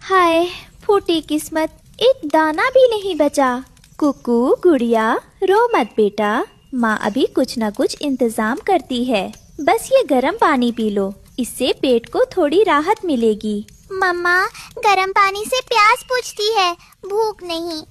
हाय, फूटी किस्मत, एक दाना भी नहीं बचा। कुकू गुड़िया, रो मत बेटा, माँ अभी कुछ न कुछ इंतजाम करती है। बस ये गर्म पानी पी लो, इससे पेट को थोड़ी राहत मिलेगी। मम्मा, गर्म पानी से प्यास बुझती है, भूख नहीं।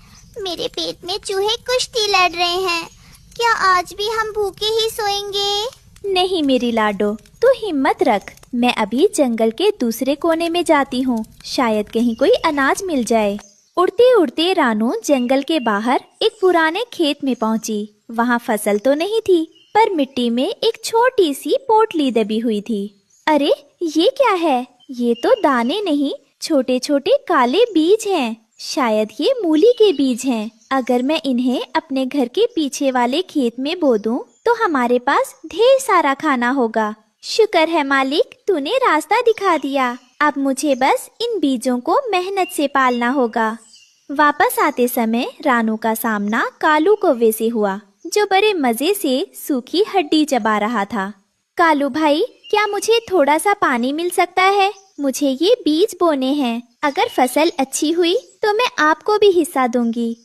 मेरे पेट में चूहे कुश्ती लड़ रहे हैं। क्या आज भी हम भूखे ही सोएंगे? नहीं मेरी लाडो, तू हिम्मत रख। मैं अभी जंगल के दूसरे कोने में जाती हूँ, शायद कहीं कोई अनाज मिल जाए। उड़ते उड़ते रानू जंगल के बाहर एक पुराने खेत में पहुँची। वहाँ फसल तो नहीं थी, पर मिट्टी में एक छोटी सी पोटली दबी हुई थी। अरे ये क्या है? ये तो दाने नहीं, छोटे छोटे काले बीज हैं। शायद ये मूली के बीज हैं। अगर मैं इन्हें अपने घर के पीछे वाले खेत में बो दूं, तो हमारे पास ढेर सारा खाना होगा। शुक्र है मालिक, तूने रास्ता दिखा दिया। अब मुझे बस इन बीजों को मेहनत से पालना होगा। वापस आते समय रानू का सामना कालू कौवे से हुआ, जो बड़े मजे से सूखी हड्डी चबा रहा था। कालू भाई, क्या मुझे थोड़ा सा पानी मिल सकता है? मुझे ये बीज बोने हैं। अगर फसल अच्छी हुई तो मैं आपको भी हिस्सा दूंगी।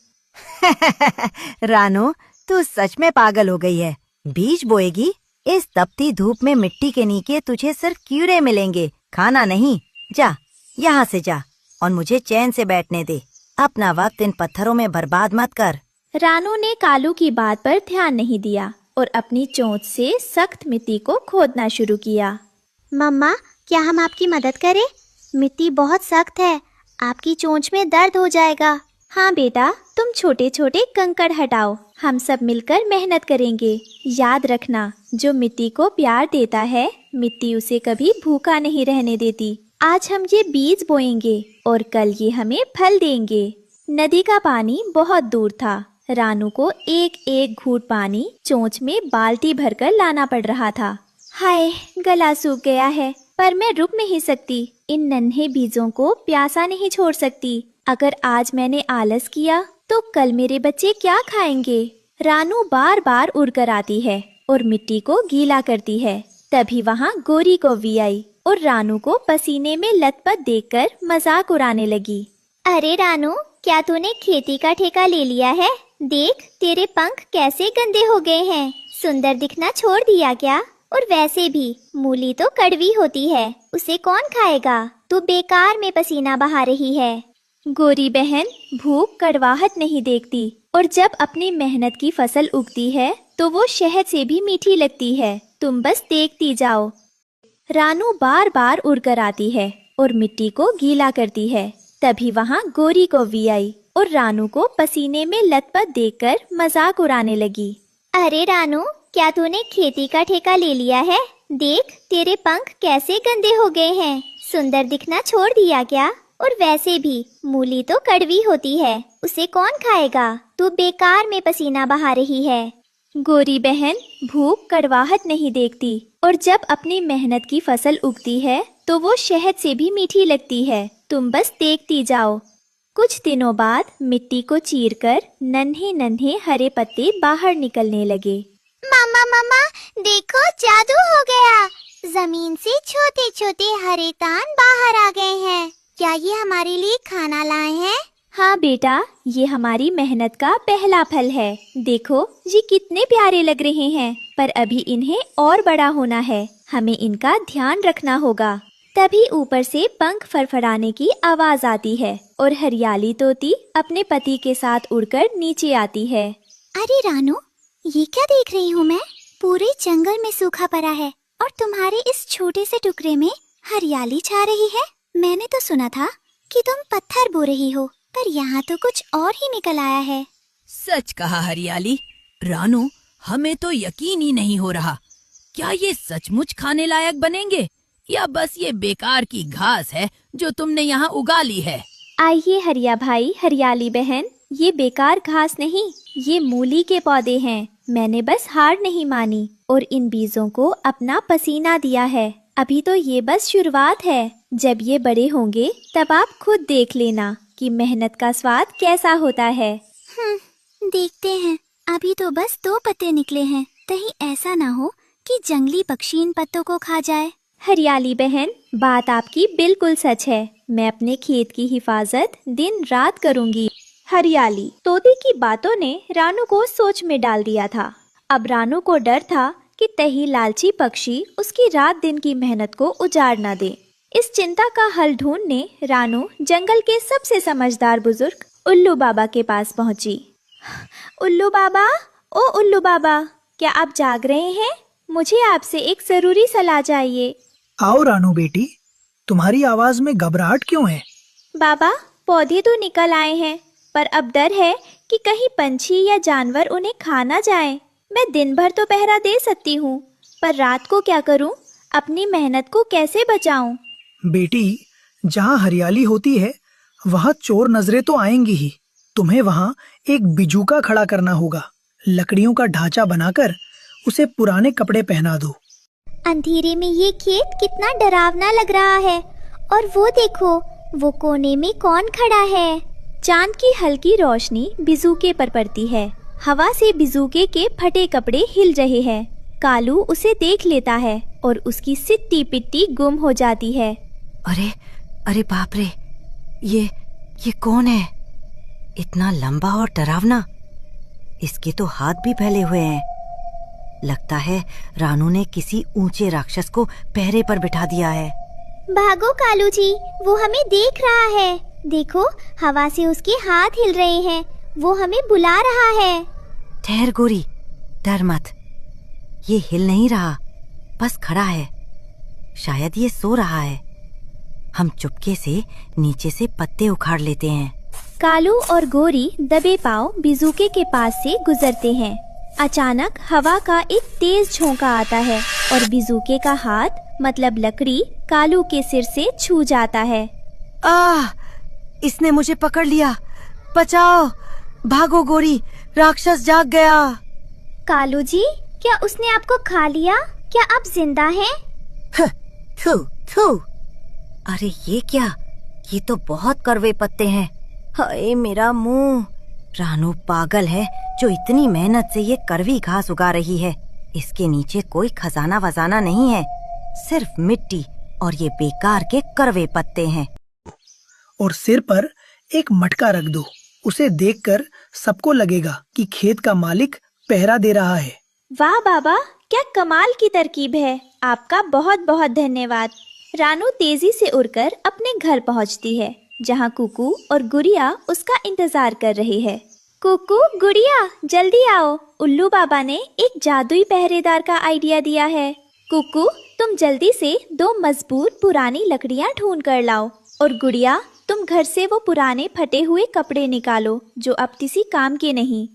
रानू, तू सच में पागल हो गई है। बीज बोएगी? इस तपती धूप में मिट्टी के नीचे तुझे सिर्फ कीड़े मिलेंगे, खाना नहीं। जा, यहाँ से जा और मुझे चैन से बैठने दे। अपना वक्त इन पत्थरों में बर्बाद मत कर। रानू ने कालू की बात पर ध्यान नहीं दिया और अपनी चोंच से सख्त मिट्टी को खोदना शुरू किया। मम्मा, क्या हम आपकी मदद करें? मिट्टी बहुत सख्त है, आपकी चोंच में दर्द हो जाएगा। हाँ बेटा, तुम छोटे छोटे कंकड़ हटाओ, हम सब मिलकर मेहनत करेंगे। याद रखना, जो मिट्टी को प्यार देता है, मिट्टी उसे कभी भूखा नहीं रहने देती। आज हम ये बीज बोएंगे और कल ये हमें फल देंगे। नदी का पानी बहुत दूर था। रानू को एक एक घूंट पानी चोंच में बाल्टी भरकर लाना पड़ रहा था। हाय, गला सूख गया है, पर मैं रुक नहीं सकती। इन नन्हे बीजों को प्यासा नहीं छोड़ सकती। अगर आज मैंने आलस किया तो कल मेरे बच्चे क्या खाएंगे? रानू बार बार उड़कर आती है और मिट्टी को गीला करती है। तभी वहाँ गोरी कौवी आई और रानू को पसीने में लथपथ देखकर मजाक उड़ाने लगी। अरे रानू, क्या तूने खेती का ठेका ले लिया है? देख, तेरे पंख कैसे गंदे हो गए हैं। सुंदर दिखना छोड़ दिया क्या? और वैसे भी मूली तो कड़वी होती है, उसे कौन खाएगा? तू बेकार में पसीना बहा रही है। गोरी बहन, भूख कड़वाहट नहीं देखती, और जब अपनी मेहनत की फसल उगती है तो वो शहद से भी मीठी लगती है। तुम बस देखती जाओ। रानू बार बार उड़कर आती है और मिट्टी को गीला करती है। तभी वहाँ गोरी कौवी आई और रानू को पसीने में लथपथ देखकर मजाक उड़ाने लगी। अरे रानू, क्या तूने खेती का ठेका ले लिया है? देख, तेरे पंख कैसे गंदे हो गए हैं। सुंदर दिखना छोड़ दिया क्या? और वैसे भी मूली तो कड़वी होती है, उसे कौन खाएगा? तू बेकार में पसीना बहा रही है। गोरी बहन, भूख कड़वाहट नहीं देखती, और जब अपनी मेहनत की फसल उगती है तो वो शहद से भी मीठी लगती है। तुम बस देखती जाओ। कुछ दिनों बाद मिट्टी को चीरकर नन्हे नन्हे हरे पत्ते बाहर निकलने लगे। मामा मामा, देखो, जादू हो गया। जमीन से छोटे छोटे हरे तान बाहर आ गए हैं। क्या ये हमारे लिए खाना लाए हैं? हाँ बेटा, ये हमारी मेहनत का पहला फल है। देखो, ये कितने प्यारे लग रहे हैं, पर अभी इन्हें और बड़ा होना है। हमें इनका ध्यान रखना होगा। तभी ऊपर से पंख फड़फड़ाने की आवाज आती है और हरियाली तोती अपने पति के साथ उड़कर नीचे आती है। अरे रानू, ये क्या देख रही हूँ मैं? पूरे जंगल में सूखा पड़ा है और तुम्हारे इस छोटे से टुकड़े में हरियाली छा रही है। मैंने तो सुना था कि तुम पत्थर बो रही हो, पर यहाँ तो कुछ और ही निकल आया है। सच कहा हरियाली। रानू, हमें तो यकीन ही नहीं हो रहा। क्या ये सचमुच खाने लायक बनेंगे या बस ये बेकार की घास है जो तुमने यहाँ उगा ली है? आइए हरिया भाई, हरियाली बहन, ये बेकार घास नहीं, ये मूली के पौधे हैं। मैंने बस हार नहीं मानी और इन बीजों को अपना पसीना दिया है। अभी तो ये बस शुरुआत है। जब ये बड़े होंगे तब आप खुद देख लेना कि मेहनत का स्वाद कैसा होता है। देखते हैं। अभी तो बस 2 पत्ते निकले हैं, कहीं ऐसा ना हो कि जंगली पक्षी इन पत्तों को खा जाए। हरियाली बहन, बात आपकी बिल्कुल सच है। मैं अपने खेत की हिफाजत दिन रात करूंगी। हरियाली तोते की बातों ने रानू को सोच में डाल दिया था। अब रानू को डर था कि कहीं लालची पक्षी उसकी रात दिन की मेहनत को उजाड़ न दे। इस चिंता का हल ढूंढने रानू जंगल के सबसे समझदार बुजुर्ग उल्लू बाबा के पास पहुंची। उल्लू बाबा, ओ उल्लू बाबा, क्या आप जाग रहे हैं? मुझे आपसे एक जरूरी सलाह चाहिए। आओ रानू बेटी, तुम्हारी आवाज में घबराहट क्यों है? बाबा, पौधे तो निकल आए हैं, पर अब डर है कि कहीं पंछी या जानवर उन्हें खा ना जाए। मैं दिन भर तो पहरा दे सकती हूँ, पर रात को क्या करूँ? अपनी मेहनत को कैसे बचाऊं? बेटी, जहाँ हरियाली होती है वहाँ चोर नजरें तो आएंगी ही। तुम्हें वहाँ एक बिजूका खड़ा करना होगा। लकड़ियों का ढांचा बनाकर उसे पुराने कपड़े पहना दो। अंधेरे में ये खेत कितना डरावना लग रहा है। और वो देखो, वो कोने में कौन खड़ा है? चांद की हल्की रोशनी बिजूके पर पड़ती है। हवा से बिजूके के फटे कपड़े हिल रहे हैं। कालू उसे देख लेता है और उसकी सिट्टी पिट्टी गुम हो जाती है। अरे अरे बाप रे, ये कौन है? इतना लंबा और डरावना। इसके तो हाथ भी फैले हुए हैं। लगता है रानू ने किसी ऊंचे राक्षस को पहरे पर बिठा दिया है। भागो कालू जी, वो हमें देख रहा है। देखो, हवा से उसके हाथ हिल रहे हैं। वो हमें बुला रहा है। ठहर गोरी, डर मत। ये हिल नहीं रहा, बस खड़ा है। शायद ये सो रहा है। हम चुपके से नीचे से पत्ते उखाड़ लेते हैं। कालू और गोरी दबे पांव बिजूके के पास से गुजरते हैं। अचानक हवा का एक तेज झोंका आता है और बिजूके का हाथ मतलब लकड़ी कालू के सिर से छू जाता है। इसने मुझे पकड़ लिया। बचाओ, भागो गोरी, राक्षस जाग गया। कालू जी, क्या उसने आपको खा लिया? क्या आप जिंदा हैं? थू थू। अरे ये क्या? ये तो बहुत कड़वे पत्ते हैं। हाय मेरा मुंह। रानू पागल है जो इतनी मेहनत से ये कड़वी घास उगा रही है। इसके नीचे कोई खजाना वजाना नहीं है, सिर्फ मिट्टी और ये बेकार के कड़वे पत्ते हैं। और सिर पर एक मटका रख दो। उसे देखकर सबको लगेगा कि खेत का मालिक पहरा दे रहा है। वाह बाबा, क्या कमाल की तरकीब है। आपका बहुत बहुत धन्यवाद। रानू तेजी से उड़कर अपने घर पहुंचती है, जहां कुकू और गुड़िया उसका इंतजार कर रही है। कुकू, गुड़िया, जल्दी आओ। उल्लू बाबा ने एक जादुई पहरेदार का आइडिया दिया है। कुकू, तुम जल्दी से 2 मजबूत पुरानी लकड़ियां ढूंढ कर लाओ। और गुड़िया, तुम घर से वो पुराने फटे हुए कपड़े निकालो जो अब किसी काम के नहीं।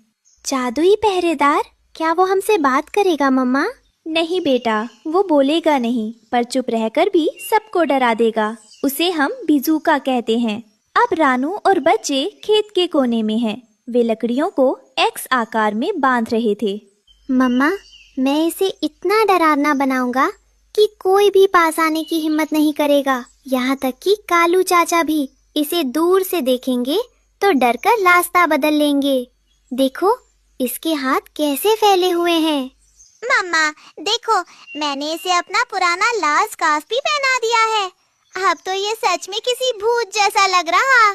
जादुई पहरेदार? क्या वो हमसे बात करेगा मम्मा? नहीं बेटा, वो बोलेगा नहीं, पर चुप रहकर भी सबको डरा देगा। उसे हम बिजूका कहते हैं। अब रानू और बच्चे खेत के कोने में हैं। वे लकड़ियों को एक्स आकार में बांध रहे थे। मम्मा, मैं इसे इतना डरावना बनाऊंगा कि कोई भी पास आने की हिम्मत नहीं करेगा। यहाँ तक कि कालू चाचा भी इसे दूर से देखेंगे तो डरकर रास्ता बदल लेंगे। देखो, इसके हाथ कैसे फैले हुए हैं। मम्मा देखो, मैंने इसे अपना पुराना लाल स्कार्फ भी पहना दिया है। अब तो ये सच में किसी भूत जैसा लग रहा।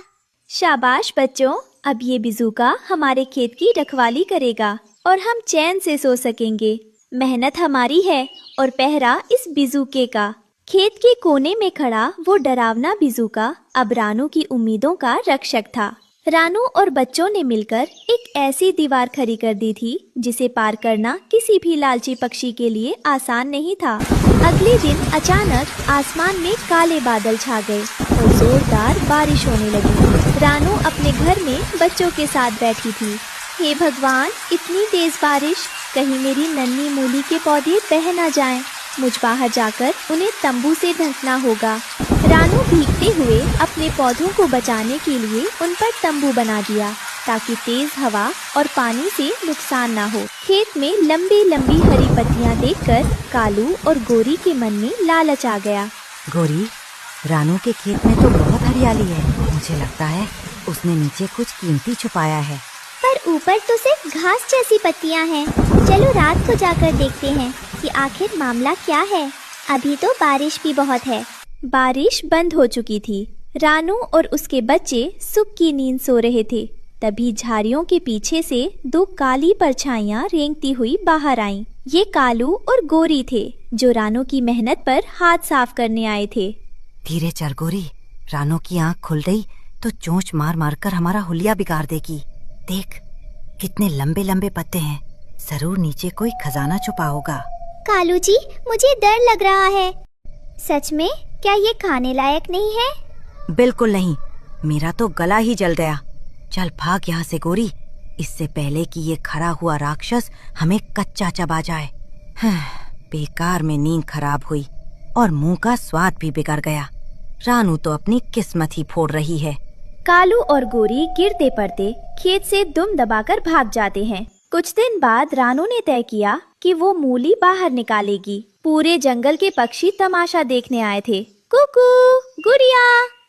शाबाश बच्चों, अब ये बिजूका हमारे खेत की रखवाली करेगा और हम चैन से सो सकेंगे। मेहनत हमारी है और पहरा इस बिजूके का। खेत के कोने में खड़ा वो डरावना बिजूका अब रानू की उम्मीदों का रक्षक था। रानू और बच्चों ने मिलकर एक ऐसी दीवार खड़ी कर दी थी जिसे पार करना किसी भी लालची पक्षी के लिए आसान नहीं था। अगले दिन अचानक आसमान में काले बादल छा गए और जोरदार बारिश होने लगी। रानू अपने घर में बच्चों के साथ बैठी थी। हे भगवान, इतनी तेज बारिश, कहीं मेरी नन्ही मूली के पौधे बह न जाएं। मुझ बाहर जाकर उन्हें तंबू से ढकना होगा। रानू भीगते हुए अपने पौधों को बचाने के लिए उन पर तंबू बना दिया ताकि तेज हवा और पानी से नुकसान ना हो। खेत में लंबी लंबी हरी पत्तियां देखकर कालू और गोरी के मन में लालच आ गया। गोरी, रानू के खेत में तो बहुत हरियाली है। मुझे लगता है उसने नीचे कुछ कीमती छुपाया है। पर ऊपर तो सिर्फ घास जैसी पत्तियां हैं। चलो रात को जाकर देखते हैं कि आखिर मामला क्या है। अभी तो बारिश भी बहुत है। बारिश बंद हो चुकी थी। रानू और उसके बच्चे सुख की नींद सो रहे थे। तभी झाड़ियों के पीछे से दो काली परछाइयां रेंगती हुई बाहर आईं। ये कालू और गोरी थे, जो रानू की मेहनत पर हाथ साफ करने आए थे। धीरे चल गोरी, रानू की आंख खुल गई तो चोंच मार मार कर हमारा हुलिया बिगाड़ देगी। देख कितने लंबे लंबे पत्ते हैं, जरूर नीचे कोई खजाना छुपा होगा। कालू जी, मुझे डर लग रहा है। सच में क्या ये खाने लायक नहीं है? बिल्कुल नहीं, मेरा तो गला ही जल गया। चल भाग यहाँ से गोरी, इससे पहले कि ये खरा हुआ राक्षस हमें कच्चा चबा जाए। बेकार में नींद खराब हुई और मुंह का स्वाद भी बिगड़ गया। रानू तो अपनी किस्मत ही फोड़ रही है। कालू और गोरी गिरते पड़ते खेत से दुम दबाकर भाग जाते हैं। कुछ दिन बाद रानू ने तय किया कि वो मूली बाहर निकालेगी। पूरे जंगल के पक्षी तमाशा देखने आए थे। कुकू, गुड़िया,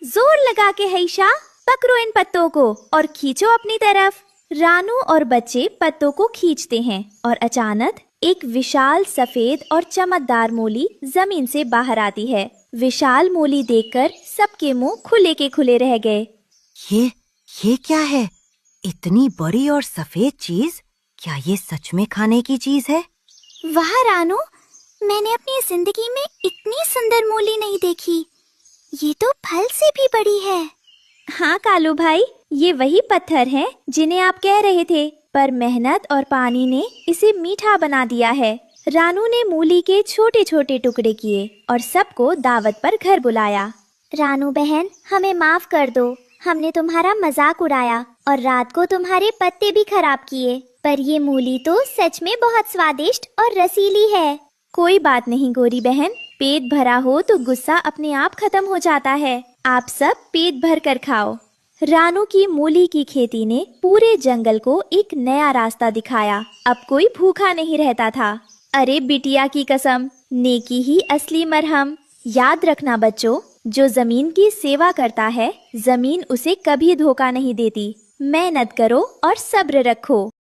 जोर लगा के हैशा, पकड़ो इन पत्तों को और खींचो अपनी तरफ। रानू और बच्चे पत्तों को खींचते हैं और अचानक एक विशाल सफेद और चमकदार मूली जमीन से बाहर आती है। विशाल मूली देखकर सबके मुंह खुले के खुले रह गए। ये क्या है? इतनी बड़ी और सफेद चीज, क्या ये सच में खाने की चीज है? वाह रानू, मैंने अपनी जिंदगी में इतनी सुंदर मूली नहीं देखी। ये तो फल से भी बड़ी है। हाँ कालू भाई, ये वही पत्थर हैं जिन्हें आप कह रहे थे, पर मेहनत और पानी ने इसे मीठा बना दिया है। रानू ने मूली के छोटे छोटे टुकड़े किए और सबको दावत पर घर बुलाया। रानू बहन, हमें माफ कर दो। हमने तुम्हारा मजाक उड़ाया और रात को तुम्हारे पत्ते भी खराब किए, पर ये मूली तो सच में बहुत स्वादिष्ट और रसीली है। कोई बात नहीं गोरी बहन, पेट भरा हो तो गुस्सा अपने आप खत्म हो जाता है। आप सब पेट भर कर खाओ। रानू की मूली की खेती ने पूरे जंगल को एक नया रास्ता दिखाया। अब कोई भूखा नहीं रहता था। अरे बिटिया की कसम, नेकी ही असली मरहम। याद रखना बच्चों, जो जमीन की सेवा करता है, जमीन उसे कभी धोखा नहीं देती। मेहनत करो और सब्र रखो।